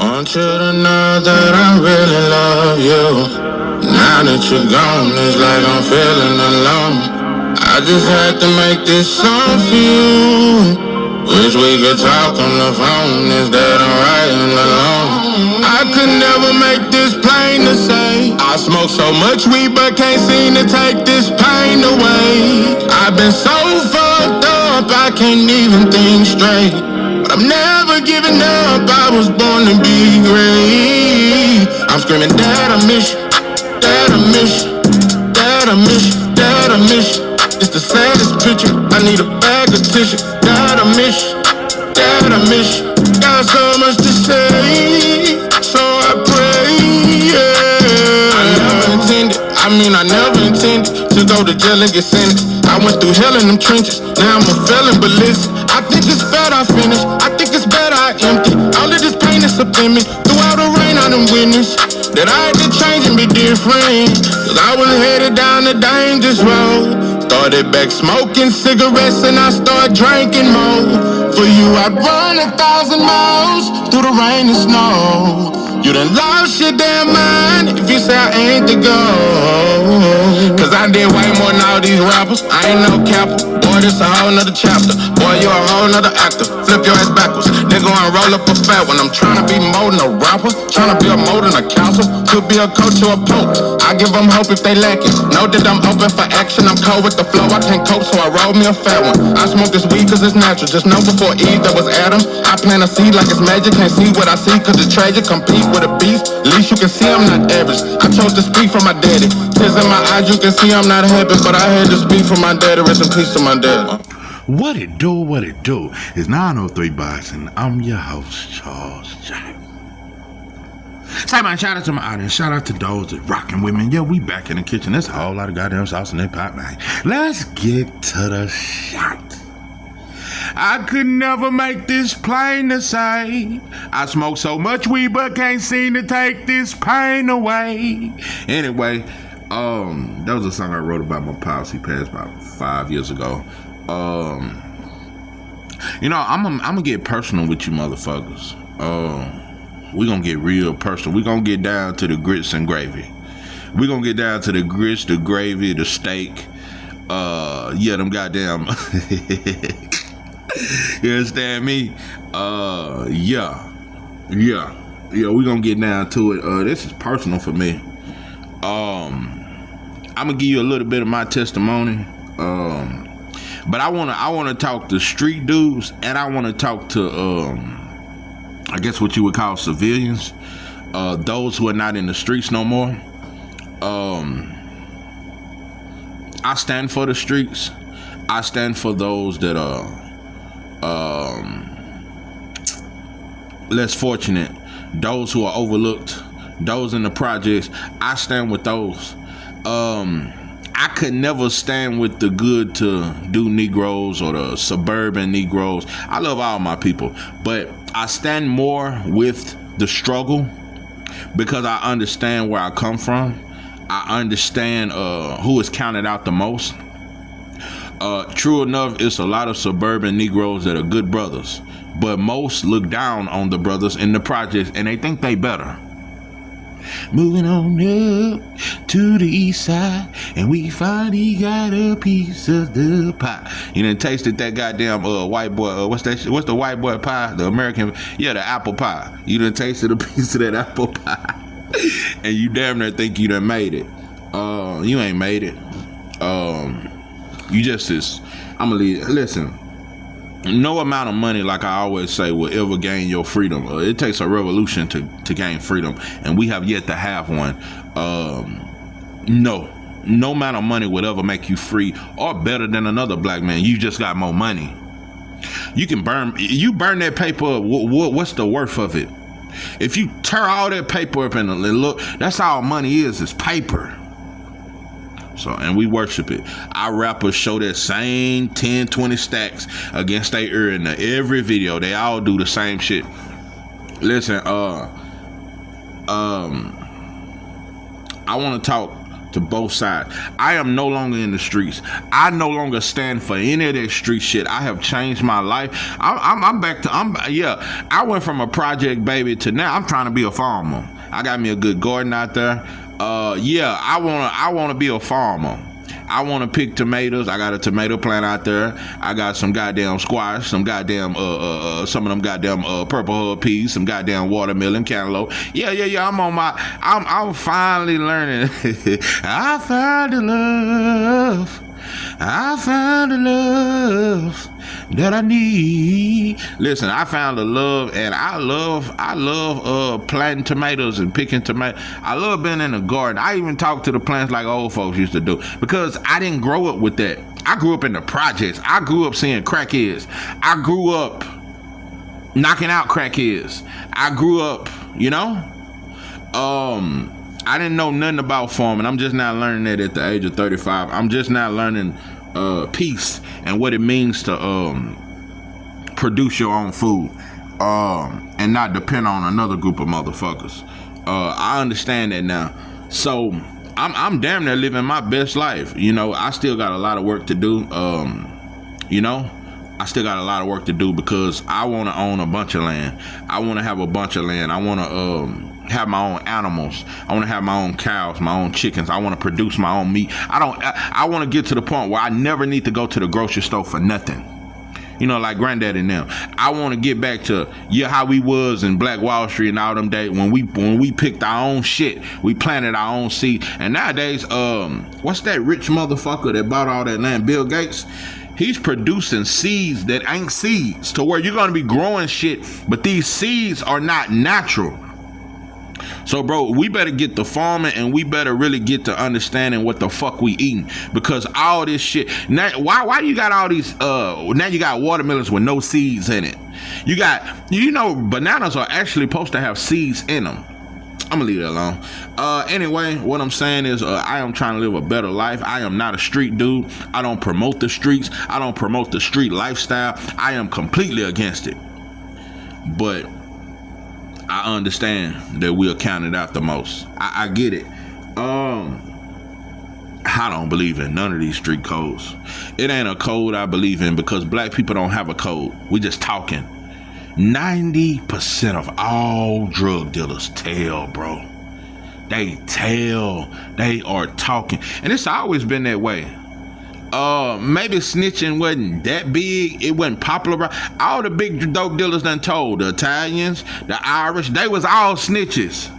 Want you to know that I really love you. Now that you're gone, it's like I'm feeling alone. I just had to make this song for you. Wish we could talk on the phone instead of writing alone. I could never make this plain to say. I smoke so much weed but can't seem to take this pain away. I've been so fucked up I can't even think straight. But I'm never giving up, I was born to be great. I'm screaming, Dad, I miss you. Dad, I miss you. Dad, I miss you. Dad, I miss you. It's the saddest picture, I need a bag of tissue. Dad, I miss you. Dad, I miss you. Got so much to say, so I pray, yeah. I never intended to go to jail and get sentenced. I went through hell in them trenches, now I'm a felon, but listen, I think it's better I finish, I think it's better I empty all of this pain that's up in me. Throughout the rain I done witnessed that I had to change and be different, cause I was headed down the dangerous road. Started back smoking cigarettes and I started drinking more. For you I'd run 1,000 miles through the rain and snow. You done lost your damn mind if you say I ain't the go. Cause I did way more than all these rappers, I ain't no capper. Boy, this a whole nother chapter. Boy, you a whole nother actor. Flip your ass backwards. Nigga wanna roll up a fat when I'm tryna be more than a rapper. Tryna be a more than a counselor. Could be a coach or a pope. I give them hope if they lack it. Know that I'm open for action. I'm cold with the flow. I can't cope, so I roll me a fat one. I smoke this weed cause it's natural. Just know before Eve there was Adam. I plant a seed like it's magic. Can't see what I see cause it's tragic. Compete with a beast. At least you can see I'm not average. I chose to speak for my daddy. Tears in my eyes, you can see I'm not happy. But I had to speak for my daddy. Rest in peace to my dad. What it do, what it do. It's 903 Boxing. I'm your host, Charles J. Say, man, shout out to my audience. Shout out to those that rocking with me. Yeah, we back in the kitchen. There's a whole lot of goddamn sauce in that pot, man. Let's get to the shot. I could never make this plain to say. I smoke so much weed but can't seem to take this pain away. Anyway, that was a song I wrote about my pops. He passed about 5 years ago. You know, I'm gonna get personal with you motherfuckers. We gonna get real personal. We gonna get down to the grits and gravy. We gonna get down to the grits, the gravy, the steak. Yeah, them goddamn. You understand me? Yeah. We gonna get down to it. This is personal for me. I'm gonna give you a little bit of my testimony. But I wanna talk to street dudes, and I wanna talk to I guess what you would call civilians, those who are not in the streets no more. I stand for the streets. I stand for those that are less fortunate, those who are overlooked, those in the projects. I stand with those. I could never stand with the good to do Negroes or the suburban Negroes. I love all my people, but I stand more with the struggle because I understand where I come from. I understand who is counted out the most. True enough, it's a lot of suburban Negroes that are good brothers, but most look down on the brothers in the projects and they think they better. Moving on up to the east side, and we finally got a piece of the pie. You done tasted that goddamn white boy. What's the white boy pie? The American, yeah, the apple pie. You done tasted a piece of that apple pie, and you damn near think you done made it. You ain't made it. You just is. I'm gonna leave. Listen. No amount of money, like I always say, will ever gain your freedom. It takes a revolution to gain freedom, and we have yet to have one. No amount of money would ever make you free or better than another black man. You just got more money. You can burn that paper up. What's the worth of it? If you tear all that paper up and look, that's all money is paper. So, and we worship it. Our rappers show that same 10, 20 stacks against their ear in every video. They all do the same shit. Listen, I want to talk to both sides. I am no longer in the streets. I no longer stand for any of that street shit. I have changed my life. I'm back to I went from a project baby to now I'm trying to be a farmer. I got me a good garden out there. I wanna be a farmer. I want to pick tomatoes. I got a tomato plant out there. I got some goddamn squash, some goddamn some of them goddamn purple hub peas, some goddamn watermelon, cantaloupe. Yeah. I'm finally learning. I found the love. I found the love that I need. Listen, I found the love, and I love planting tomatoes and picking tomatoes. I love being in the garden. I even talk to the plants like old folks used to do, because I didn't grow up with that. I grew up in the projects. I grew up seeing crackheads. I grew up knocking out crackheads. I grew up, I didn't know nothing about farming. I'm just now learning that at the age of 35. I'm just now learning peace and what it means to produce your own food and not depend on another group of motherfuckers. I understand that now. So I'm damn near living my best life. I still got a lot of work to do. I still got a lot of work to do because I want to own a bunch of land. I want to have a bunch of land. I want to have my own animals. I want to have my own cows, my own chickens. I want to produce my own meat. I want to get to the point where I never need to go to the grocery store for nothing. Like granddaddy and them. I want to get back to how we was in Black Wall Street and all them days when we picked our own shit. We planted our own seed. And nowadays, what's that rich motherfucker that bought all that land? Bill Gates. He's producing seeds that ain't seeds, to where you're gonna be growing shit, but these seeds are not natural. So, bro, we better get to farming, and we better really get to understanding what the fuck we eating, because all this shit. Now, why you got all these? Now you got watermelons with no seeds in it. You got, bananas are actually supposed to have seeds in them. I'm gonna leave it alone. Anyway, what I'm saying is, I am trying to live a better life. I am not a street dude. I don't promote the streets. I don't promote the street lifestyle. I am completely against it. But I understand that we are counted out the most. I get it. I don't believe in none of these street codes. It ain't a code I believe in, because black people don't have a code. We just talking. 90% of all drug dealers tell, bro. They tell. They are talking. And it's always been that way. Maybe snitching wasn't that big. It wasn't popular. All the big dope dealers done told. The Italians, the Irish, they was all snitches.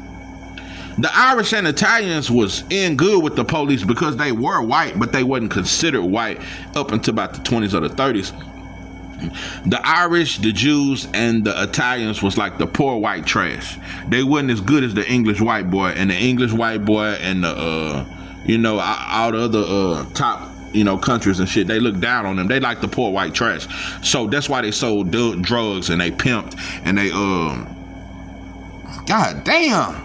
The Irish and Italians was in good with the police because they were white, but they wasn't considered white up until about the 20s or the 30s. The Irish, the Jews, and the Italians was like the poor white trash. They wasn't as good as the English white boy, and the English white boy and the all the other top countries and shit. They look down on them. They like the poor white trash. So that's why they sold drugs and they pimped and they God damn.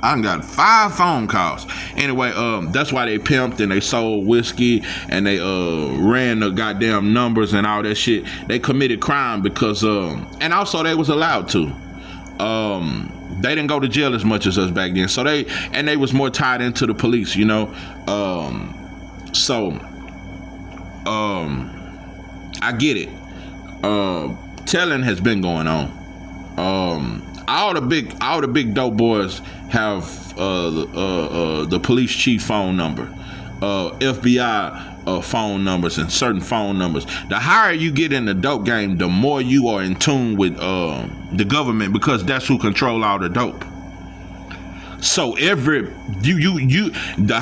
I got 5 phone calls. Anyway, that's why they pimped and they sold whiskey and they ran the goddamn numbers and all that shit. They committed crime because and also they was allowed to. They didn't go to jail as much as us back then. So they was more tied into the police, I get it. Telling has been going on. All the big dope boys have the police chief phone number, FBI phone numbers, and certain phone numbers. The higher you get in the dope game, the more you are in tune with the government, because that's who control all the dope. So the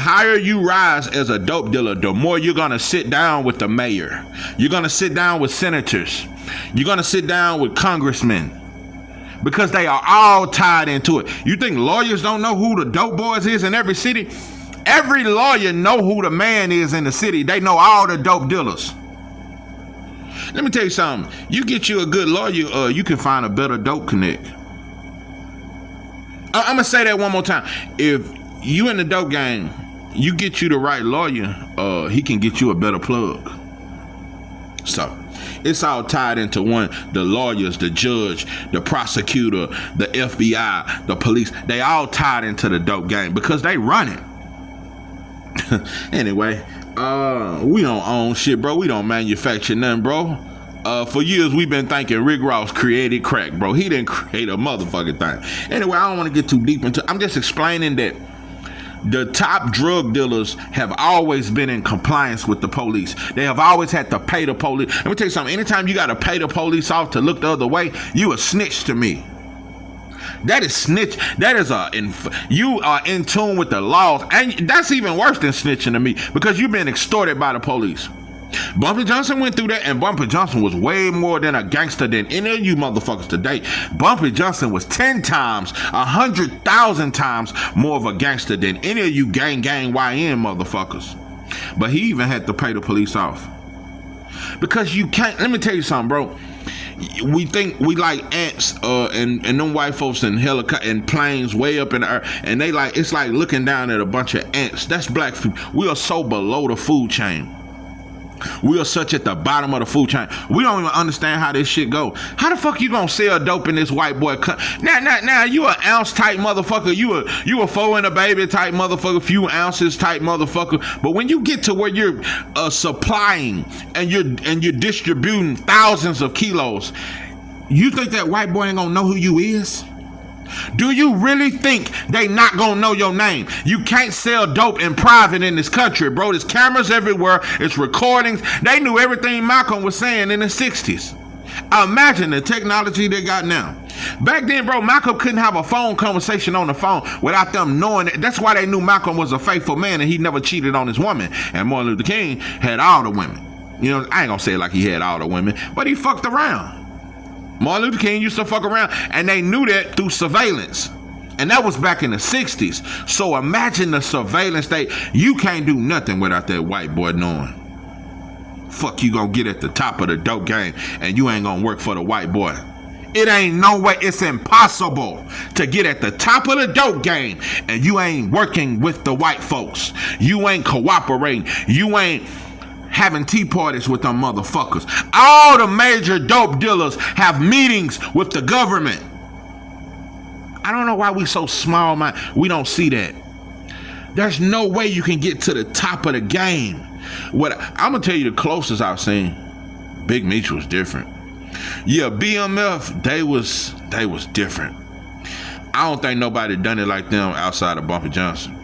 higher you rise as a dope dealer, the more you're gonna sit down with the mayor. You're gonna sit down with senators. You're gonna sit down with congressmen. Because they are all tied into it. You think lawyers don't know who the dope boys is in every city? Every lawyer know who the man is in the city. They know all the dope dealers. Let me tell you something. You get you a good lawyer, you can find a better dope connect. I'm gonna say that one more time. If you in the dope game, you get you the right lawyer, he can get you a better plug. So It's all tied into one. The lawyers, the judge, the prosecutor, the FBI, the police. They all tied into the dope game because they run it. Anyway, we don't own shit, bro. We don't manufacture nothing, bro. For years, we've been thinking Rick Ross created crack, bro. He didn't create a motherfucking thing. Anyway, I don't want to get too deep into it. I'm just explaining that the top drug dealers have always been in compliance with the police. They have always had to pay the police. Let me tell you something. Anytime you got to pay the police off to look the other way, you a snitch to me. That is snitch. That is you are in tune with the laws. And that's even worse than snitching to me because you've been extorted by the police. Bumpy Johnson went through that, and Bumpy Johnson was way more than a gangster than any of you motherfuckers today. Bumpy Johnson was 10 times, 100,000 times more of a gangster than any of you gang YN motherfuckers. But he even had to pay the police off. Because you can't, let me tell you something, bro. We think we like ants and them white folks in helicopter and planes way up in the air, and they like, it's like looking down at a bunch of ants. That's black food. We are so below the food chain. We are such at the bottom of the food chain. We don't even understand how this shit go. How the fuck you gonna sell dope in this white boy Now you an ounce type motherfucker. You a 4 and a baby type motherfucker, few ounces type motherfucker. But when you get to where you're supplying and you're distributing thousands of kilos, you think that white boy ain't gonna know who you is? Do you really think they not gonna know your name? You can't sell dope in private in this country, bro. There's cameras everywhere. It's recordings. They knew everything Malcolm was saying in the 60s. Imagine the technology they got now. Back then, bro, Malcolm couldn't have a phone conversation on the phone without them knowing it. That's why they knew Malcolm was a faithful man and he never cheated on his woman. And Martin Luther King had all the women. You know, I ain't gonna say it like he had all the women, but he fucked around. Martin Luther King used to fuck around, and they knew that through surveillance. And that was back in the 60s. So imagine the surveillance state. You can't do nothing without that white boy knowing. Fuck, you gonna get at the top of the dope game, and you ain't gonna work for the white boy. It ain't no way. It's impossible to get at the top of the dope game, and you ain't working with the white folks. You ain't cooperating. You ain't having tea parties with them motherfuckers. All the major dope dealers have meetings with the government. I don't know why we so small, man. We don't see that. There's no way you can get to the top of the game. What I'm gonna tell you, the closest I've seen, Big Meech was different. Yeah, BMF, they was different. I don't think nobody done it like them outside of Bumpy Johnson.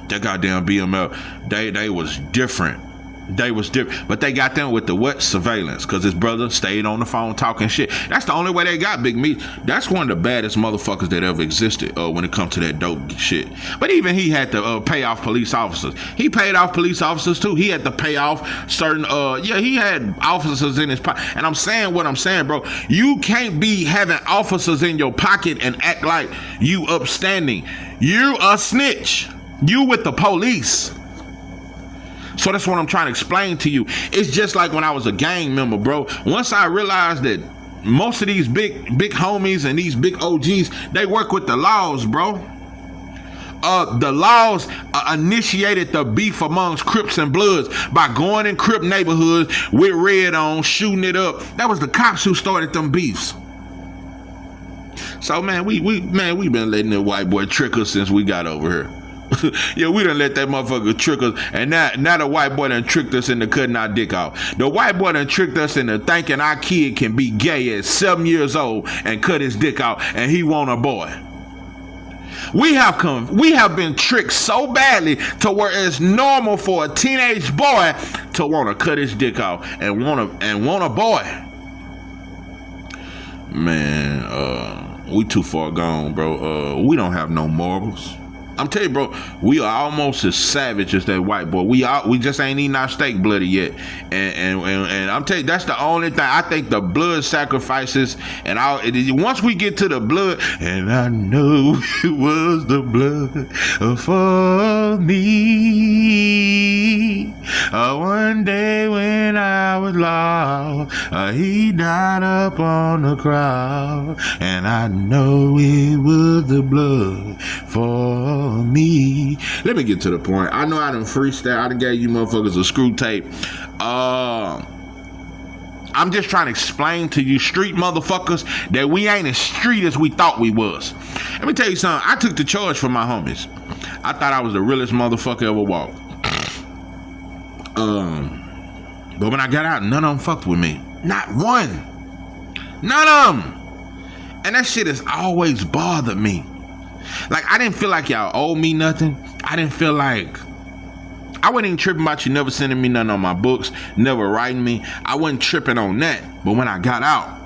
That goddamn BMF, they was different. They was different, but they got them with the what? Surveillance, because his brother stayed on the phone talking shit. That's the only way they got Big Meech. That's one of the baddest motherfuckers that ever existed when it comes to that dope shit. But even he had to pay off police officers. He paid off police officers too. He had to pay off certain, he had officers in his pocket. And I'm saying what I'm saying, bro. You can't be having officers in your pocket and act like you upstanding. You a snitch. You with the police. So that's what I'm trying to explain to you. It's just like when I was a gang member, bro. Once I realized that most of these big homies and these big OGs, they work with the laws, bro. The laws initiated the beef amongst Crips and Bloods by going in Crip neighborhoods with red on, shooting it up. That was the cops who started them beefs. So man, we been letting that white boy trick us since we got over here. Yeah, we done let that motherfucker trick us, and now the white boy done tricked us into cutting our dick off. The white boy done tricked us into thinking our kid can be gay at 7 years old and cut his dick out, and he want a boy. We have been tricked so badly to where it's normal for a teenage boy to want to cut his dick off and want a boy. Man, we too far gone, bro. We don't have no morals. I'm telling you, bro, we are almost as savage as that white boy. We just ain't eating our steak bloody yet. And I'm telling you, that's the only thing. I think the blood sacrifices and once we get to the blood, and I know it was the blood for me. One day when I was lost, he died up on the cross, and I know it was the blood for me. Let me get to the point. I know I done freestyle. I done gave you motherfuckers a screw tape. I'm just trying to explain to you street motherfuckers that we ain't as street as we thought we was. Let me tell you something. I took the charge for my homies. I thought I was the realest motherfucker ever walked. But when I got out, none of them fucked with me. Not one. None of them. And that shit has always bothered me. Like, I didn't feel like y'all owed me nothing. I didn't feel like... I wasn't even tripping about you never sending me nothing on my books, never writing me. I wasn't tripping on that. But when I got out,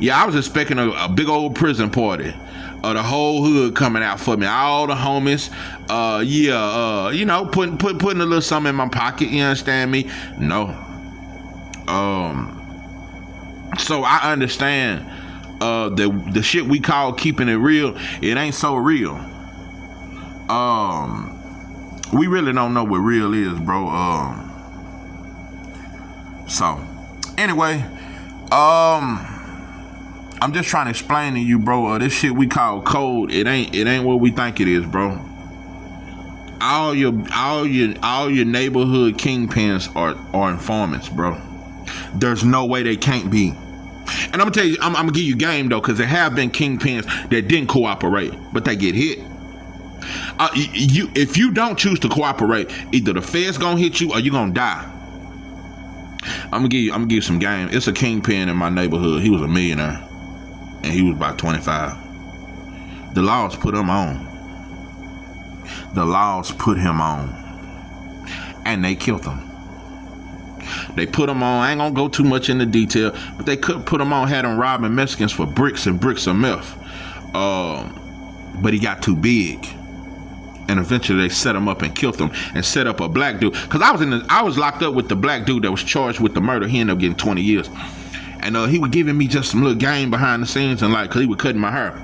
yeah, I was expecting a big old prison party. The whole hood coming out for me. All the homies. You know, putting a little something in my pocket. You understand me? No. So I understand the shit we call keeping it real, it ain't so real. We really don't know what real is, bro. So anyway, I'm just trying to explain to you, bro. This shit we call code, it ain't what we think it is, bro. All your neighborhood kingpins are informants, bro. There's no way they can't be. And I'm gonna tell you, I'm gonna give you game though, because there have been kingpins that didn't cooperate, but they get hit. If you don't choose to cooperate, either the feds gonna hit you or you gonna die. I'm gonna give you some game. It's a kingpin in my neighborhood. He was a millionaire, and he was about 25. The laws put him on. And they killed him. They put him on. I ain't gonna go too much into detail, but they could put him on. Had him robbing Mexicans for bricks and bricks of meth. But he got too big. And eventually they set him up and killed him and set up a black dude. Cause I was locked up with the black dude that was charged with the murder. He ended up getting 20 years. And he was giving me just some little game behind the scenes and like, cause he was cutting my hair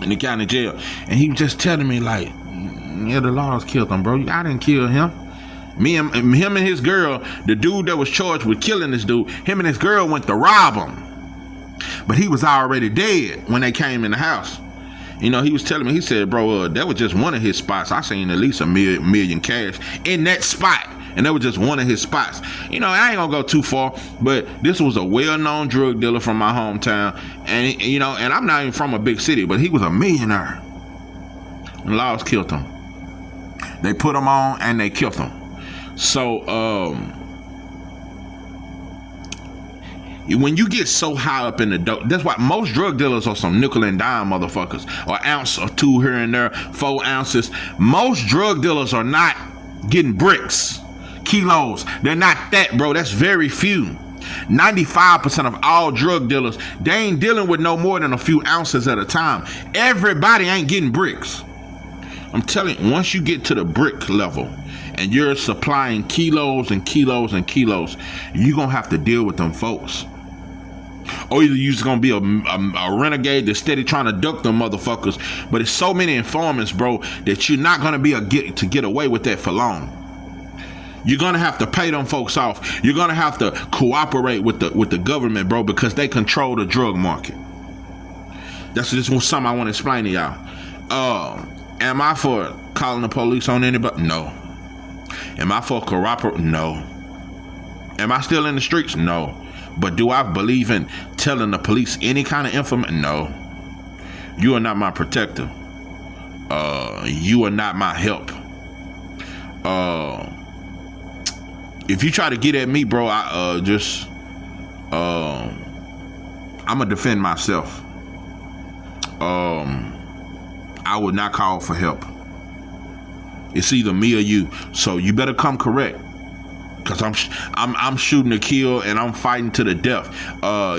in the county jail. And he was just telling me like, yeah, the laws killed him, bro. I didn't kill him. Him and his girl, the dude that was charged with killing this dude, him and his girl went to rob him. But he was already dead when they came in the house. You know, he was telling me, he said, bro, that was just one of his spots. I seen at least a million cash in that spot. And that was just one of his spots. You know, I ain't gonna go too far, but this was a well-known drug dealer from my hometown. And, you know, and I'm not even from a big city, but he was a millionaire. And laws killed him. They put him on and they killed him. So, when you get so high up in the dope, that's why most drug dealers are some nickel and dime motherfuckers, or ounce or two here and there, 4 ounces. Most drug dealers are not getting bricks, kilos. They're not that, bro. That's very few. 95% of all drug dealers, they ain't dealing with no more than a few ounces at a time. Everybody ain't getting bricks. I'm telling you, once you get to the brick level and you're supplying kilos and kilos and kilos, you're gonna have to deal with them folks. Or either you're just gonna be a renegade that's steady trying to duck them motherfuckers. But it's so many informants, bro, that you're not gonna be to get away with that for long. You're gonna have to pay them folks off. You're gonna have to cooperate with the government, bro, because they control the drug market. That's just something I want to explain to y'all. Am I for calling the police on anybody? No. Am I for cooperating? No. Am I still in the streets? No. But do I believe in telling the police any kind of information? No. You are not my protector. You are not my help. If you try to get at me, bro, I'm gonna defend myself. I would not call for help. It's either me or you. So you better come correct. Cause I'm shooting to kill and I'm fighting to the death.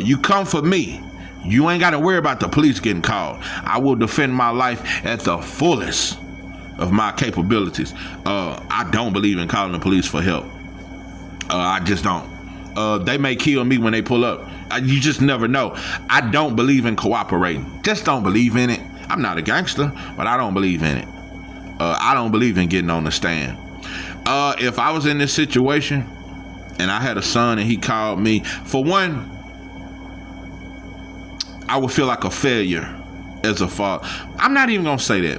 You come for me. You ain't gotta worry about the police getting called. I will defend my life at the fullest of my capabilities. I don't believe in calling the police for help. I just don't. They may kill me when they pull up. You just never know. I don't believe in cooperating. Just don't believe in it. I'm not a gangster, but I don't believe in it. I don't believe in getting on the stand. If I was in this situation and I had a son and he called me, for one, I would feel like a failure as a father. I'm not even gonna say that.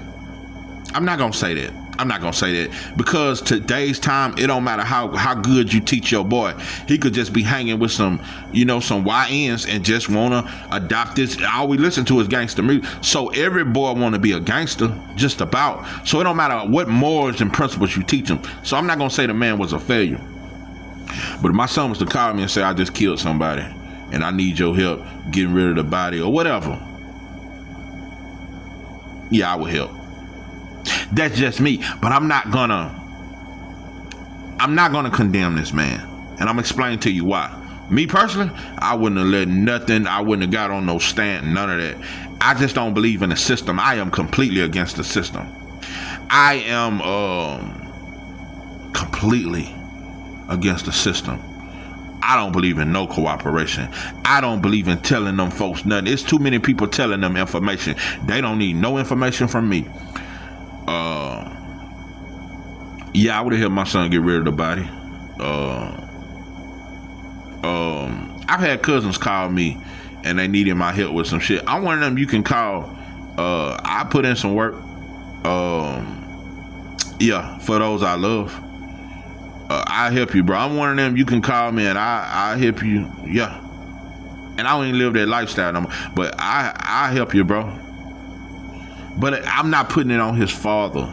I'm not gonna say that. I'm not gonna say that, because today's time, it don't matter how good you teach your boy. He could just be hanging with some YNs and just wanna adopt this. All we listen to is gangster music. So every boy wanna be a gangster, just about. So it don't matter what morals and principles you teach him. So I'm not gonna say the man was a failure. But if my son was to call me and say, I just killed somebody and I need your help getting rid of the body or whatever, yeah, I would help. That's just me. But I'm not gonna condemn this man. And I'm explaining to you why. Me personally, I wouldn't have let nothing, I wouldn't have got on no stand, none of that. I just don't believe in the system. I am completely against the system. I am completely against the system. I don't believe in no cooperation. I don't believe in telling them folks nothing. It's too many people telling them information. They don't need no information from me. Yeah, I would have helped my son get rid of the body. I've had cousins call me and they needed my help with some shit. I'm one of them you can call. I put in some work. Yeah, for those I love. I help you, bro. I'm one of them you can call me and I help you. Yeah. And I don't even live that lifestyle no more. But I help you, bro. But I'm not putting it on his father.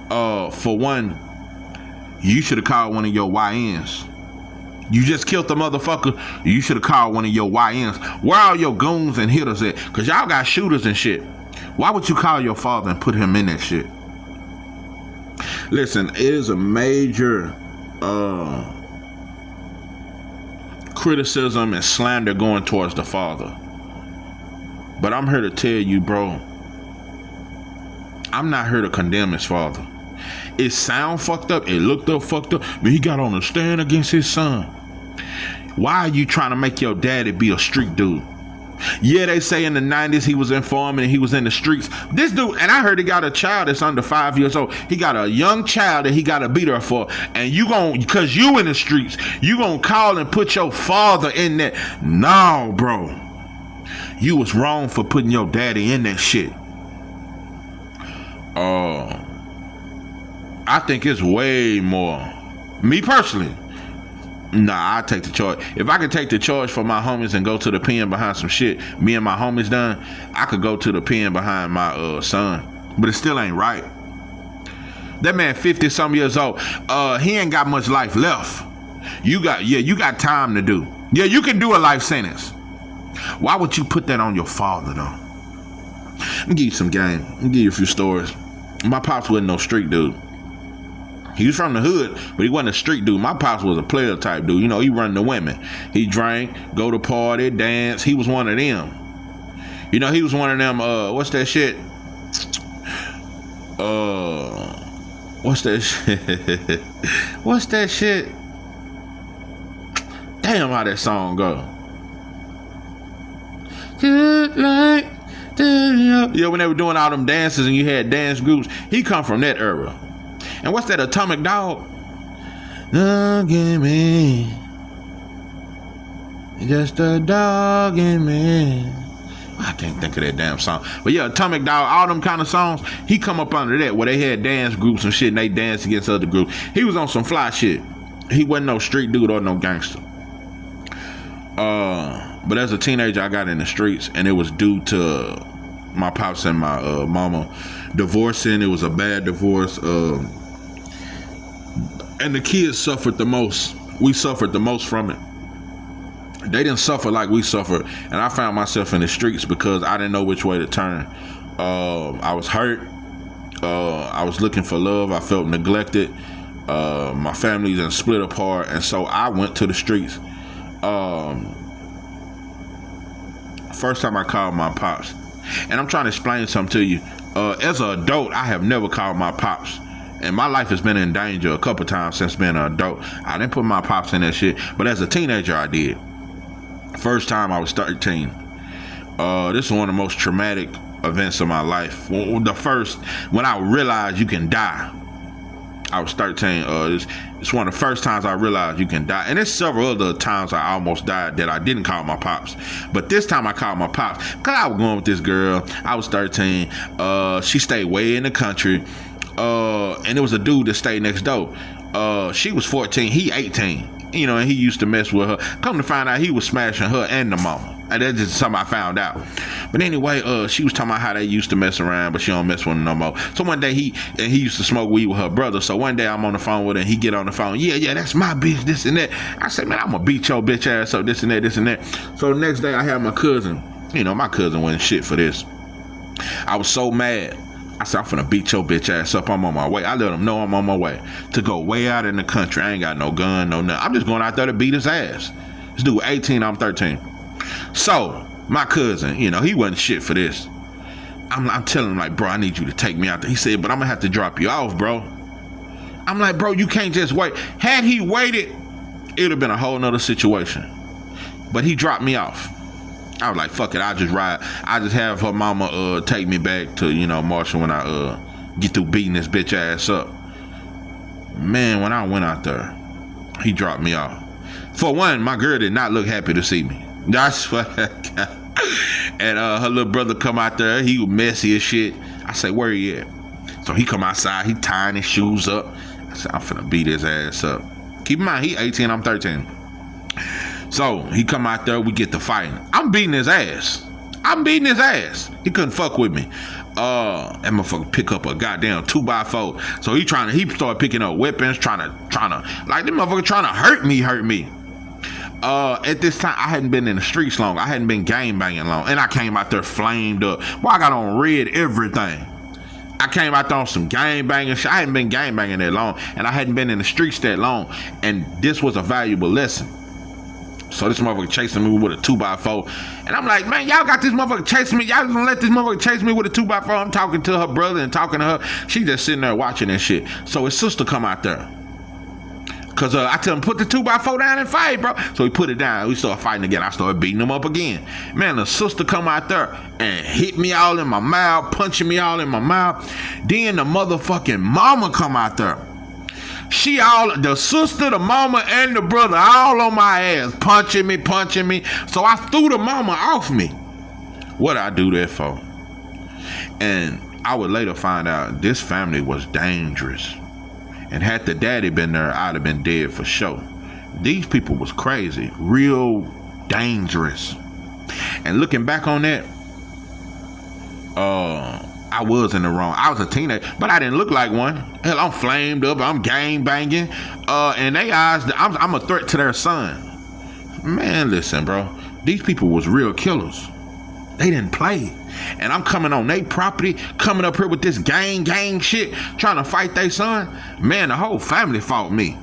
For one, you should have called one of your YNs. You just killed the motherfucker. You should have called one of your YNs. Where are your goons and hitters at? Because y'all got shooters and shit. Why would you call your father and put him in that shit? Listen, it is a major criticism and slander going towards the father. But I'm here to tell you, bro, I'm not here to condemn his father. It sound fucked up. It looked up fucked up. But he got on a stand against his son. Why are you trying to make your daddy be a street dude? Yeah, they say in the 90s he was informing and he was in the streets. This dude, and I heard he got a child that's under 5 years old. He got a young child that he got to beat her for. And you gon', because you in the streets, you gonna call and put your father in that. No, bro. You was wrong for putting your daddy in that shit. I think it's way more. Me personally, nah, I take the charge. If I could take the charge for my homies and go to the pen behind some shit me and my homies done, I could go to the pen behind my son. But it still ain't right. That man 50 some years old. He ain't got much life left. You got time to do. Yeah, you can do a life sentence. Why would you put that on your father though? Let me give you some game. Let me give you a few stories. My pops wasn't no street dude. He was from the hood, but he wasn't a street dude. My pops was a player type dude. You know, he run the women. He drank, go to party, dance. He was one of them. You know, he was one of them, what's that shit? What's that shit? What's that shit? Damn, how that song go. Good night. Yeah, when they were doing all them dances and you had dance groups, he come from that era. And what's that, Atomic Dog? Dog in me, just a dog in me. I can't think of that damn song. But yeah, Atomic Dog, all them kind of songs, he come up under that where they had dance groups and shit and they danced against other groups. He was on some fly shit. He wasn't no street dude or no gangster. But as a teenager, I got in the streets and it was due to my pops and my mama divorcing. It was a bad divorce. And the kids suffered the most. We suffered the most from it. They didn't suffer like we suffered. And I found myself in the streets because I didn't know which way to turn. I was hurt. I was looking for love. I felt neglected. My family then split apart. And so I went to the streets. First time I called my pops. And I'm trying to explain something to you. As an adult, I have never called my pops. And my life has been in danger a couple times since being an adult. I didn't put my pops in that shit. But as a teenager, I did. First time I was 13. This is one of the most traumatic events of my life. The first, when I realized you can die. I was 13. It's one of the first times I realized you can die. And there's several other times I almost died that I didn't call my pops. But this time I called my pops. Because I was going with this girl. I was 13. She stayed way in the country. And it was a dude that stayed next door. She was 14, he 18. You know, and he used to mess with her. Come to find out, he was smashing her and the mama. And that's just something I found out. But anyway, she was talking about how they used to mess around, but she don't mess with them no more. So one day he used to smoke weed with her brother. So one day I'm on the phone with her, and he get on the phone. Yeah, that's my bitch, this and that. I said, man, I'm gonna beat your bitch ass up, this and that, this and that. So the next day I had my cousin. You know, my cousin wasn't shit for this. I was so mad. I said, I'm finna beat your bitch ass up. I'm on my way. I let him know I'm on my way to go way out in the country. I ain't got no gun, no nothing. I'm just going out there to beat his ass. This dude 18, I'm 13. So my cousin, you know, he wasn't shit for this. I'm telling him, like, bro, I need you to take me out there. He said, but I'm gonna have to drop you off, bro. I'm like, bro, you can't just wait. Had he waited, it would have been a whole nother situation. But he dropped me off. I was like, fuck it, I'll just ride. I just have her mama take me back to, you know, Marshall when I get through beating this bitch ass up. Man, when I went out there, he dropped me off. For one, my girl did not look happy to see me. That's what. And her little brother come out there, he was messy as shit. I say, where he at? So he come outside, he tying his shoes up. I said, I'm finna beat his ass up. Keep in mind, he 18, I'm 13. So he come out there, we get to fighting. I'm beating his ass. He couldn't fuck with me. That motherfucker pick up a goddamn 2x4. So he started picking up weapons, trying to, like, this motherfucker trying to hurt me. At this time, I hadn't been in the streets long. I hadn't been gang banging long. And I came out there flamed up. Boy, I got on red everything. I came out there on some gang banging shit. I hadn't been gang banging that long. And I hadn't been in the streets that long. And this was a valuable lesson. So this motherfucker chasing me with a 2x4. And I'm like, man, y'all got this motherfucker chasing me. Y'all just gonna let this motherfucker chase me with a 2x4. I'm talking to her brother and talking to her. She just sitting there watching that shit. So his sister come out there. Cause I tell him, put the 2x4 down and fight, bro. So he put it down. We started fighting again. I started beating him up again. Man, the sister come out there and hit me all in my mouth, punching me all in my mouth. Then the motherfucking mama come out there. The sister, the mama, and the brother all on my ass, punching me. So I threw the mama off me. What I do that for? And I would later find out this family was dangerous. And had the daddy been there, I'd have been dead for sure. These people was crazy, real dangerous. And looking back on that, I was in the wrong. I was a teenager, but I didn't look like one. Hell, I'm flamed up, I'm gang banging. And they eyes, I'm a threat to their son. Man, listen, bro. These people was real killers. They didn't play. And I'm coming on their property, coming up here with this gang shit, trying to fight their son. Man, the whole family fought me.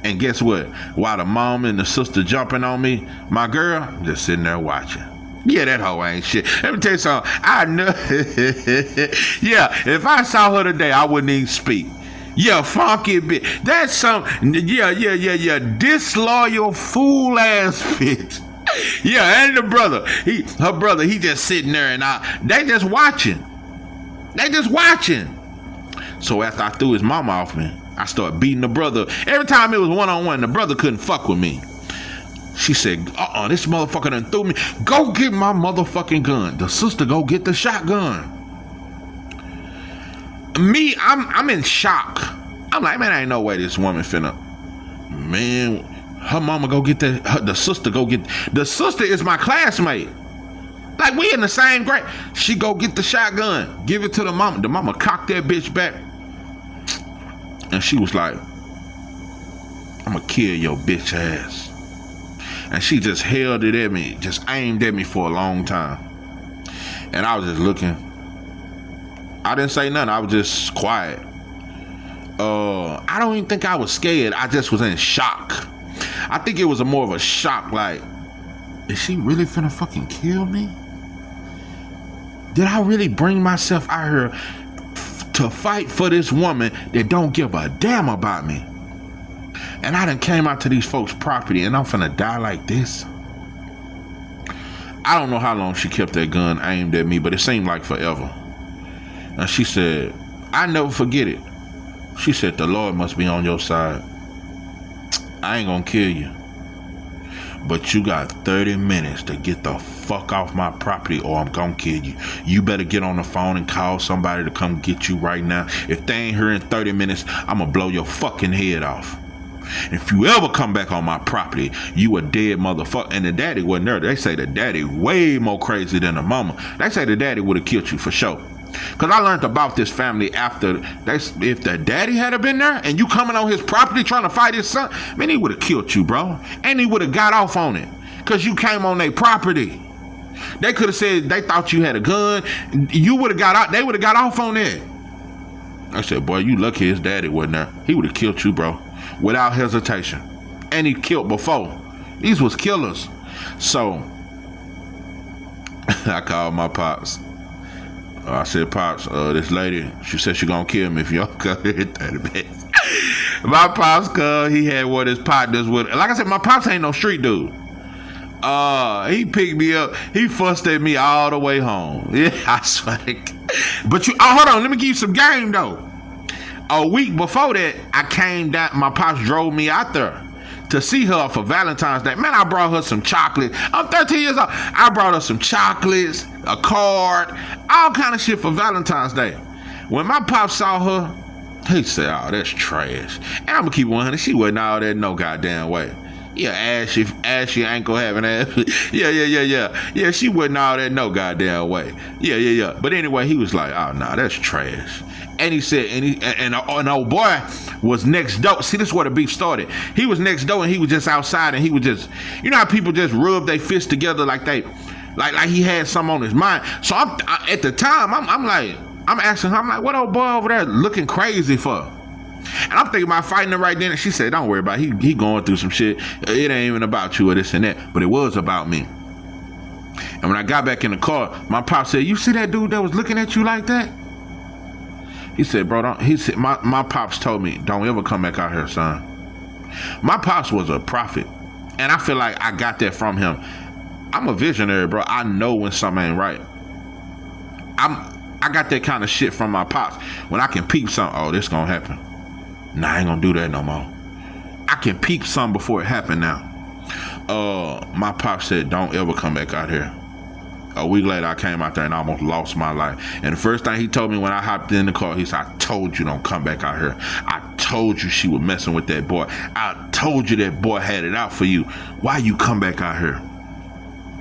And guess what? While the mom and the sister jumping on me, my girl just sitting there watching. Yeah, that hoe ain't shit. Let me tell you something. I know. Yeah, if I saw her today, I wouldn't even speak. Yeah, funky bitch. That's some. Yeah. Disloyal fool ass bitch. Yeah, and the brother, her brother, he just sitting there and they just watching. So after I threw his mama off me, I started beating the brother. Every time it was one-on-one, the brother couldn't fuck with me. She said, this motherfucker done threw me. Go get my motherfucking gun. The sister go get the shotgun. Me, I'm in shock. I'm like, man, ain't no way this woman finna. Man, her mama go get the sister go get. The sister is my classmate. Like, we in the same grade. She go get the shotgun. Give it to the mama. The mama cocked that bitch back. And she was like, I'm gonna kill your bitch ass. And she just held it at me, just aimed at me for a long time. And I was just looking. I didn't say nothing. I was just quiet. I don't even think I was scared. I just was in shock. I think it was more of a shock, like, is she really finna fucking kill me? Did I really bring myself out here to fight for this woman that don't give a damn about me? And I done came out to these folks' property and I'm finna die like this? I don't know how long she kept that gun aimed at me, but it seemed like forever. And she said, I never forget it. She said, the Lord must be on your side. I ain't gonna kill you. but you got 30 minutes to get the fuck off my property or I'm gonna kill you. You better get on the phone and call somebody to come get you right now. If they ain't here in 30 minutes, I'm gonna blow your fucking head off. If you ever come back on my property, you a dead motherfucker. And the daddy wasn't there. They say the daddy way more crazy than the mama. They say the daddy would have killed you for sure. Cause I learned about this family after if the daddy had been there and you coming on his property trying to fight his son, man, he would have killed you, bro. And he would have got off on it. Cause you came on their property. They could have said they thought you had a gun. You would have got out. They would have got off on that. I said, boy, you lucky his daddy wasn't there. He would have killed you, bro. Without hesitation. And he killed before. These was killers. So I called my pops. I said, Pops, this lady, she said she gonna kill me if y'all come here 30 minutes. My pops, he had one of his partners with. Like I said, my pops ain't no street dude. He picked me up. He fussed at me all the way home. Yeah, I swear. But hold on, let me give you some game though. A week before that, I came down. My pops drove me out there to see her for Valentine's Day. Man, I brought her some chocolate. I'm 13 years old. I brought her some chocolates, a card, all kind of shit for Valentine's Day. When my pop saw her, he said, oh, that's trash. And I'm gonna keep 100. She wasn't all that no goddamn way. Yeah, ashy ankle having ass. Yeah, she wasn't all that no goddamn way. Yeah. But anyway, he was like, oh, nah, that's trash. And he said, and old boy was next door. See, this is where the beef started. He was next door and he was just outside and he was just, you know how people just rub their fists together like he had something on his mind. So at the time, I'm asking her, I'm like, what old boy over there looking crazy for? And I'm thinking about fighting her right then. And she said, don't worry about it. He going through some shit. It ain't even about you or this and that. But it was about me. And when I got back in the car, my pop said, you see that dude that was looking at you like that? He said, bro, my pops told me, don't ever come back out here, son. My pops was a prophet. And I feel like I got that from him. I'm a visionary, bro. I know when something ain't right. I got that kind of shit from my pops. When I can peep something, oh, this gonna happen. Nah, I ain't gonna do that no more. I can peep something before it happened now. My pop said, don't ever come back out here. A week later, I came out there and almost lost my life. And the first thing he told me when I hopped in the car, he said, I told you don't come back out here. I told you she was messing with that boy. I told you that boy had it out for you. Why you come back out here?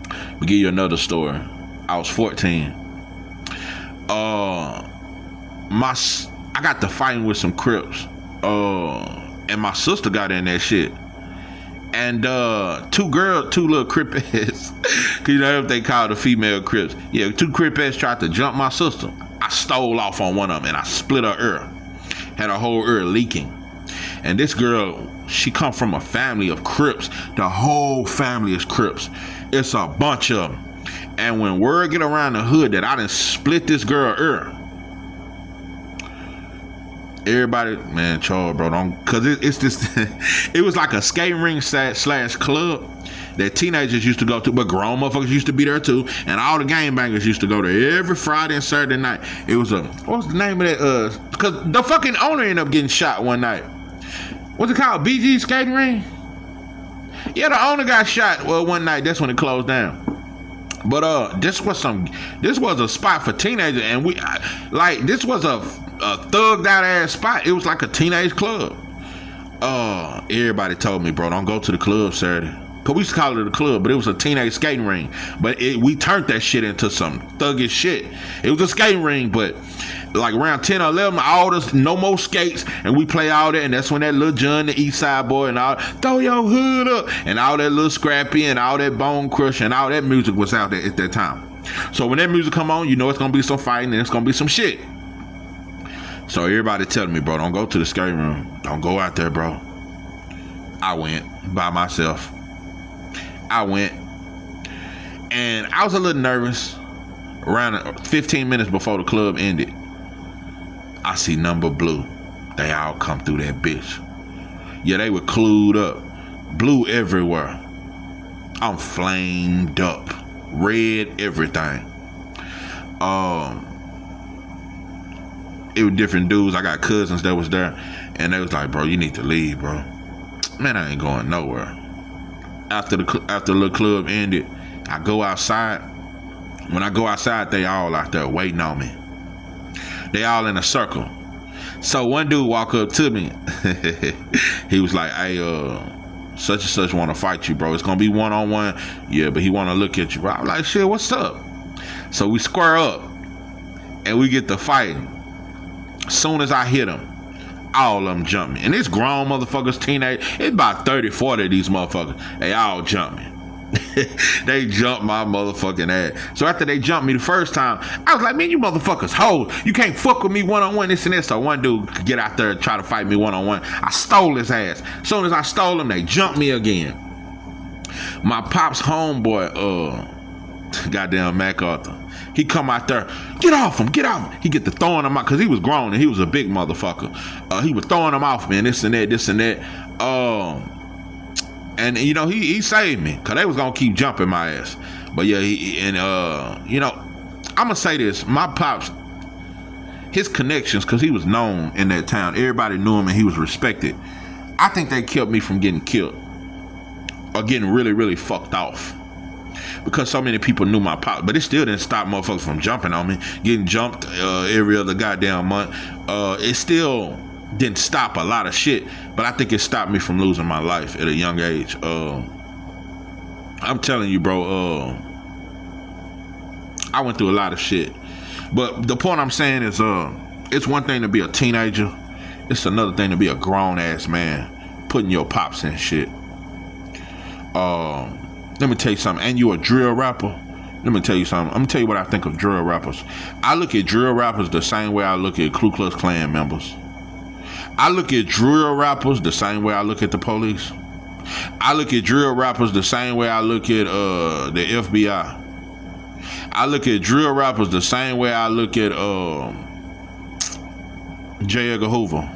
I'll give you another story. I was 14. I got to fighting with some Crips. And my sister got in that shit. And two little Cripettes, cause you know they call the female Crips. Yeah, two Cripettes tried to jump my sister. I stole off on one of them and I split her ear. Had her whole ear leaking. And this girl, she come from a family of Crips. The whole family is Crips. It's a bunch of them. And when word get around the hood that I done split this girl ear, everybody, man, Charles, bro, don't, cause it's this. It was like a skating ring slash club that teenagers used to go to, but grown motherfuckers used to be there too, and all the gangbangers used to go there every Friday and Saturday night. It was what was the name of that? Cause the fucking owner ended up getting shot one night. What's it called? BG skating ring? Yeah, the owner got shot. Well, one night. That's when it closed down. But this was a spot for teenagers, and this was a thugged out ass spot. It was like a teenage club. Everybody told me, bro, don't go to the club Saturday. Cause we used to call it a club, but it was a teenage skating ring. But we turned that shit into some thuggish shit. It was a skating ring, but like around 10 or 11, all this, no more skates, and we play all that, and that's when that Lil Jon, the East Side Boy, and all, throw your hood up, and all that Lil Scrappy, and all that Bone Crush, and all that music was out there at that time. So when that music come on, you know it's gonna be some fighting, and it's gonna be some shit. So everybody telling me, bro, don't go to the skating room. Don't go out there, bro. I went by myself. I went, and I was a little nervous. Around 15 minutes before the club ended, I see number blue. They all come through that bitch. Yeah, they were clued up. Blue everywhere. I'm flamed up. Red everything. It was different dudes. I got cousins that was there, and they was like, bro, you need to leave, bro. Man, I ain't going nowhere. after the little club ended, I go outside. When I go outside, they all out there waiting on me. They all in a circle. So one dude walk up to me. He was like, "Hey, such and such want to fight you, bro. It's gonna be one-on-one. Yeah, but he want to look at you, bro." I'm like, "Shit, what's up?" So we square up and we get to fighting. Soon as I hit him, all of them jump me. And it's grown motherfuckers, teenage. It's about 30, 40 of these motherfuckers. They all jump me. They jumped my motherfucking ass. So after they jumped me the first time, I was like, "Man, you motherfuckers hoes. You can't fuck with me one-on-one, this and this." So one dude could get out there and try to fight me one-on-one. I stole his ass. As soon as I stole him, they jumped me again. My pop's homeboy, goddamn MacArthur, he come out there, "Get off him, get off him." He get to throwing him out, because he was grown and he was a big motherfucker. He was throwing him off, man, this and that. And you know, he saved me, because they was gonna keep jumping my ass. But yeah, you know, I'm gonna say this, my pops, his connections, because he was known in that town, everybody knew him and he was respected. I think they kept me from getting killed or getting really, really fucked off, because so many people knew my pop. But it still didn't stop motherfuckers from jumping on me, getting jumped every other goddamn month. It still didn't stop a lot of shit, but I think it stopped me from losing my life at a young age. I'm telling you, bro, I went through a lot of shit. But the point I'm saying is, it's one thing to be a teenager, it's another thing to be a grown ass man putting your pops in shit. Let me tell you something. And you a drill rapper? Let me tell you something. I'm gonna tell you what I think of drill rappers. I look at drill rappers the same way I look at Ku Klux Klan members. I look at drill rappers the same way I look at the police. I look at drill rappers the same way I look at the FBI. I look at drill rappers the same way I look at J. Edgar Hoover,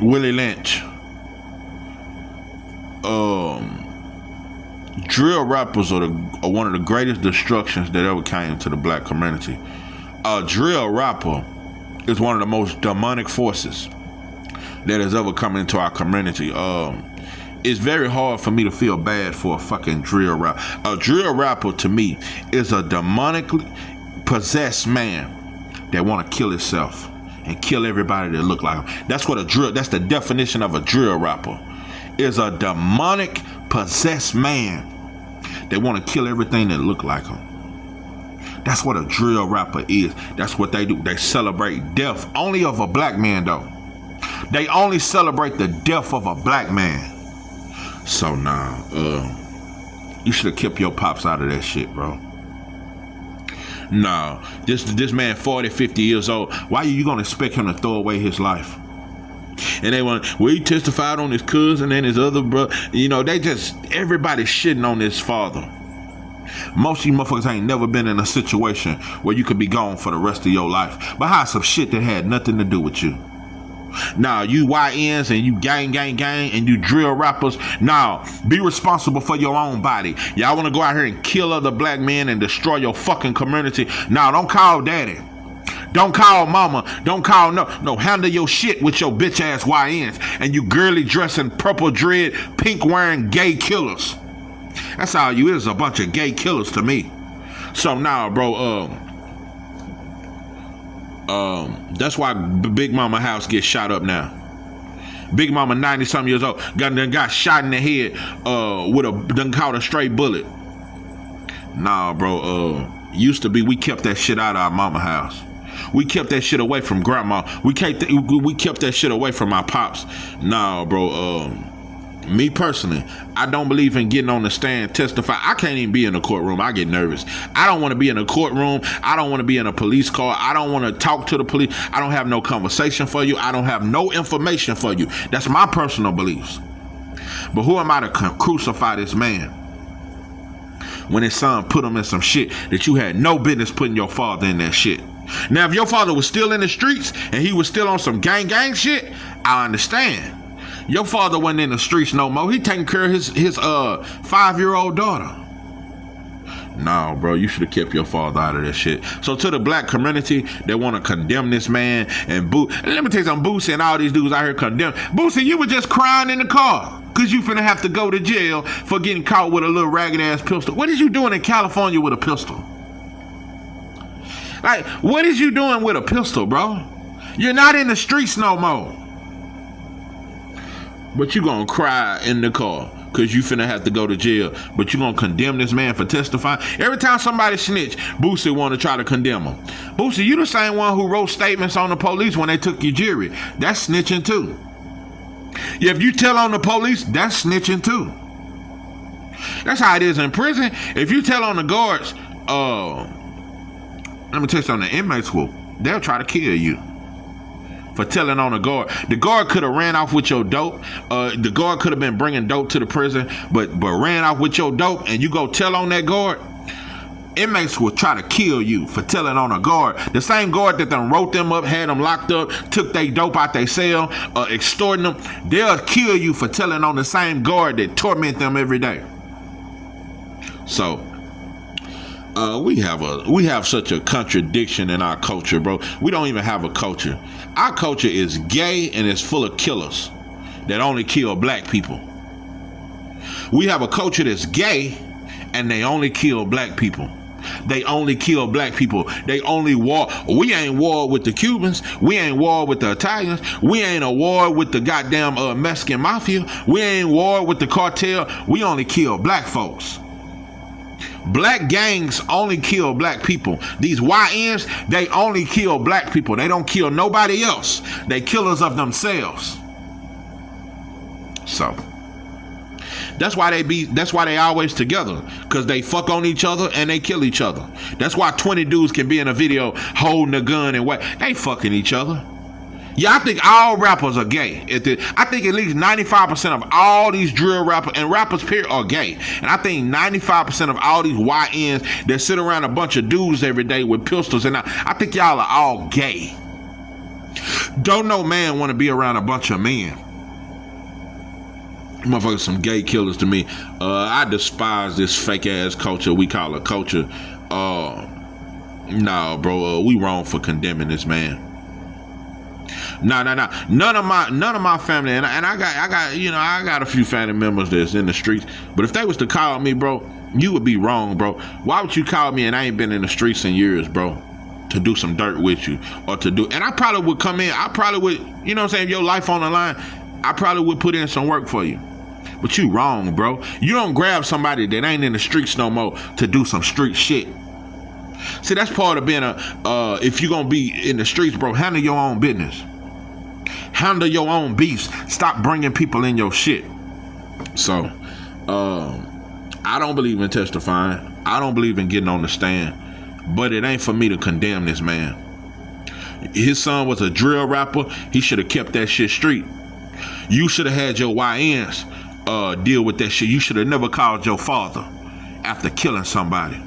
Willie Lynch. Drill rappers are one of the greatest destructions that ever came to the black community. A drill rapper is one of the most demonic forces that has ever come into our community. It's very hard for me to feel bad for a fucking drill rapper. A drill rapper, to me, is a demonically possessed man that want to kill himself and kill everybody that look like him. That's the definition of a drill rapper. Is a demonic possessed man that want to kill everything that look like him. That's what a drill rapper is. That's what they do. They celebrate death only of a black man, though. They only celebrate the death of a black man. So nah, you should have kept your pops out of that shit, bro. Nah, this man 40, 50 years old. Why are you gonna expect him to throw away his life? And they want, well, he testified on his cousin and his other brother. You know, everybody's shitting on this father. Most of you motherfuckers ain't never been in a situation where you could be gone for the rest of your life behind some shit that had nothing to do with you. Now, you YNs and you gang, and you drill rappers, now, be responsible for your own body. Y'all want to go out here and kill other black men and destroy your fucking community? Now, don't call daddy. Don't call mama. Don't call no. Handle your shit with your bitch ass YNs and you girly dressing, purple dread, pink wearing gay killers. That's all you is, a bunch of gay killers to me. So now, bro, that's why Big Mama house gets shot up now. Big Mama 90-something years old got shot in the head done caught a stray bullet. Nah, bro, used to be we kept that shit out of our mama house. We kept that shit away from grandma. We kept that shit away from my pops. Nah, bro, me personally, I don't believe in getting on the stand, testify. I can't even be in the courtroom. I get nervous. I don't want to be in a courtroom. I don't want to be in a police car. I don't want to talk to the police. I don't have no conversation for you. I don't have no information for you. That's my personal beliefs. But who am I to crucify this man when his son put him in some shit that you had no business putting your father in that shit? Now, if your father was still in the streets and he was still on some gang shit, I understand. Your father wasn't in the streets no more. He taking care of his 5-year-old daughter. No, bro, you should have kept your father out of that shit. So to the black community that want to condemn this man and let me tell you something, Boosie and all these dudes out here condemn. Boosie, you were just crying in the car because you finna have to go to jail for getting caught with a little ragged ass pistol. What is you doing in California with a pistol? Like, what is you doing with a pistol, bro? You're not in the streets no more. But you gonna cry in the car because you finna have to go to jail. But you gonna condemn this man for testifying? Every time somebody snitch, Boosie wanna try to condemn him. Boosie, you the same one who wrote statements on the police when they took your jury. That's snitching too. Yeah, if you tell on the police, that's snitching too. That's how it is in prison. If you tell on the guards, let me tell you something, the inmates they'll try to kill you for telling on a guard. The guard could have ran off with your dope. The guard could have been bringing dope to the prison, but ran off with your dope, and you go tell on that guard. Inmates will try to kill you for telling on a guard. The same guard that done wrote them up, had them locked up, took their dope out their cell, extorting them. They'll kill you for telling on the same guard that torment them every day. So we have such a contradiction in our culture, bro. We don't even have a culture. Our culture is gay and it's full of killers that only kill black people. We have a culture that's gay and they only kill black people. They only kill black people. They only war. We ain't war with the Cubans. We ain't war with the Italians. We ain't a war with the goddamn Mexican mafia. We ain't war with the cartel. We only kill black folks. Black gangs only kill black people. These YNs, they only kill black people. They don't kill nobody else. They killers of themselves. So that's why they always together, because they fuck on each other and they kill each other. That's why 20 dudes can be in a video holding a gun and what? They fucking each other. Yeah, I think all rappers are gay. I think at least 95% of all these drill rappers and rappers period are gay. And I think 95% of all these YNs that sit around a bunch of dudes every day with pistols, and I think y'all are all gay. Don't no man want to be around a bunch of men. Motherfuckers some gay killers to me. I despise this fake ass culture we call a culture. Nah, bro, we wrong for condemning this man. No. None of my family, and I got a few family members that's in the streets. But if they was to call me, bro, you would be wrong, bro. Why would you call me and I ain't been in the streets in years, bro, to do some dirt with you or to do? And I probably would come in. I probably would, you know what I'm saying? If your life on the line, I probably would put in some work for you. But you wrong, bro. You don't grab somebody that ain't in the streets no more to do some street shit. See, that's part of being if you're gonna be in the streets, bro, handle your own business. Handle your own beefs. Stop bringing people in your shit. So, I don't believe in testifying. I don't believe in getting on the stand. But it ain't for me to condemn this man. His son was a drill rapper. He should have kept that shit street. You should have had your YNs deal with that shit. You should have never called your father after killing somebody.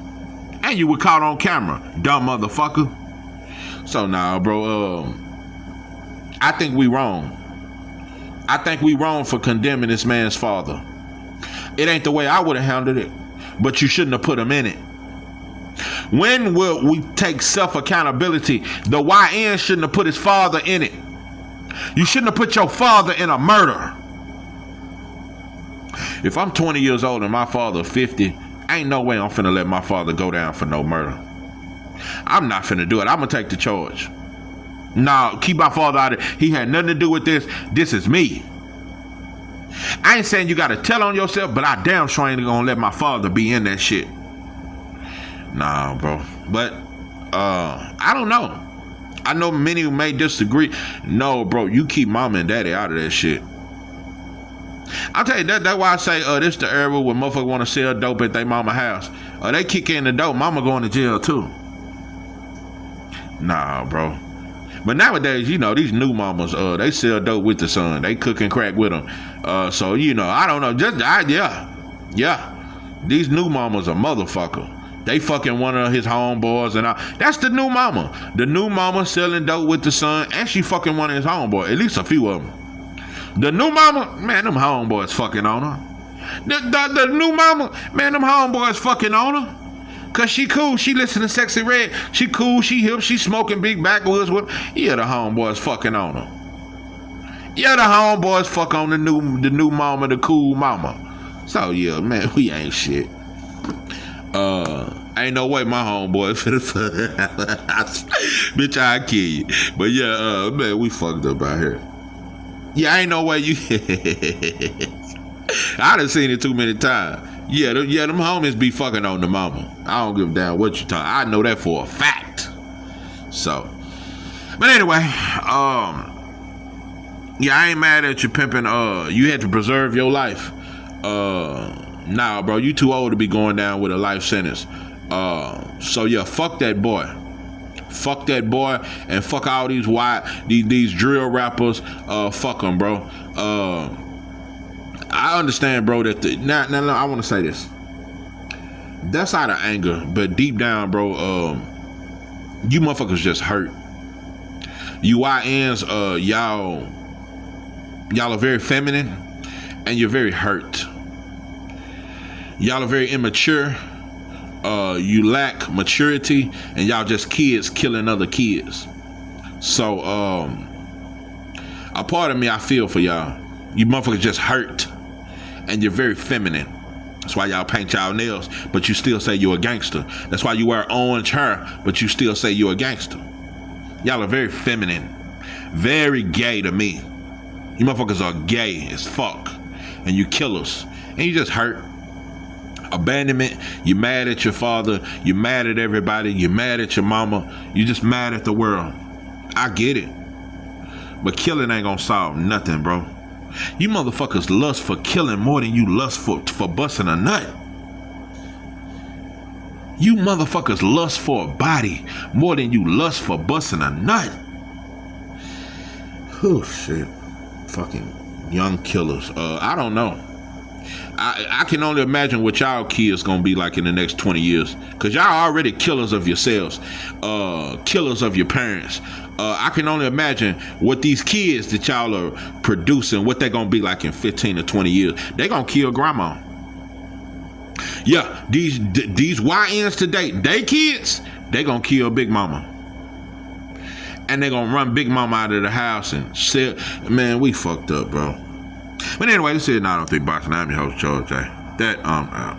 And you were caught on camera, dumb motherfucker. So nah, bro, I think we wrong. I think we wrong for condemning this man's father. It ain't the way I would have handled it, but you shouldn't have put him in it. When will we take self-accountability? The YN shouldn't have put his father in it. You shouldn't have put your father in a murder. If I'm 20 years old and my father 50, ain't no way I'm finna let my father go down for no murder. I'm not finna do it. I'm gonna take the charge. Nah, keep my father out of it. He had nothing to do with this. This is me. I ain't saying you gotta tell on yourself, but I damn sure ain't gonna let my father be in that shit. Nah, bro. But I don't know. I know many who may disagree. No, bro, you keep mama and daddy out of that shit. I'll tell you, that's why I say this the era where motherfuckers want to sell dope at their mama house. They kick in the dope, mama going to jail too. Nah, bro. But nowadays, you know, these new mamas, they sell dope with the son. They cook and crack with them. So, you know, I don't know. Yeah. These new mamas are motherfucker. They fucking one of his homeboys and all. That's the new mama. The new mama selling dope with the son, and she fucking one of his homeboys. At least a few of them. The new mama, man, them homeboys fucking on her. The new mama, man, them homeboys fucking on her. Cause she cool. She listen to Sexy Red. She cool. She hip. She smoking big backwoods with. Yeah, the homeboys fucking on her. Yeah, the homeboys fuck on the new mama, the cool mama. So yeah, man, we ain't shit. Ain't no way my homeboy finna bitch, I kill you. But yeah, man, we fucked up out here. Yeah, ain't no way you. I done seen it too many times. Yeah, them homies be fucking on the mama. I don't give a damn what you talking. I know that for a fact. So, but anyway, yeah, I ain't mad at you pimping. You had to preserve your life. Nah, bro, you too old to be going down with a life sentence. So yeah, fuck that boy. Fuck that boy, and fuck all these these drill rappers. Fuck them, bro. I understand, bro, that now I want to say this. That's out of anger, but deep down, bro, you motherfuckers just hurt. You YNs, y'all are very feminine, and you're very hurt. Y'all are very immature. You lack maturity, and y'all just kids killing other kids. So, a part of me, I feel for y'all. You motherfuckers just hurt, and you're very feminine. That's why y'all paint y'all nails, but you still say you're a gangster. That's why you wear orange hair, but you still say you're a gangster. Y'all are very feminine, very gay to me. You motherfuckers are gay as fuck, and you killers, and you just hurt. Abandonment, you're mad at your father, you're mad at everybody, you're mad at your mama, you're just mad at the world. I get it, but killing ain't gonna solve nothing, bro. You motherfuckers lust for killing more than you lust for busting a nut. You motherfuckers lust for a body more than you lust for busting a nut. Oh shit. Fucking young killers. I don't know. I can only imagine what y'all kids gonna be like in the next 20 years. Cause y'all already killers of yourselves. Killers of your parents. I can only imagine what these kids that y'all are producing, what they gonna be like in 15 to 20 years. They gonna kill grandma. Yeah, these YNs today, they kids, they gonna kill Big Mama. And they gonna run Big Mama out of the house and sell. Man, we fucked up, bro. But anyway, this is Not On Thick Boxing. I'm your host, George J. That, out.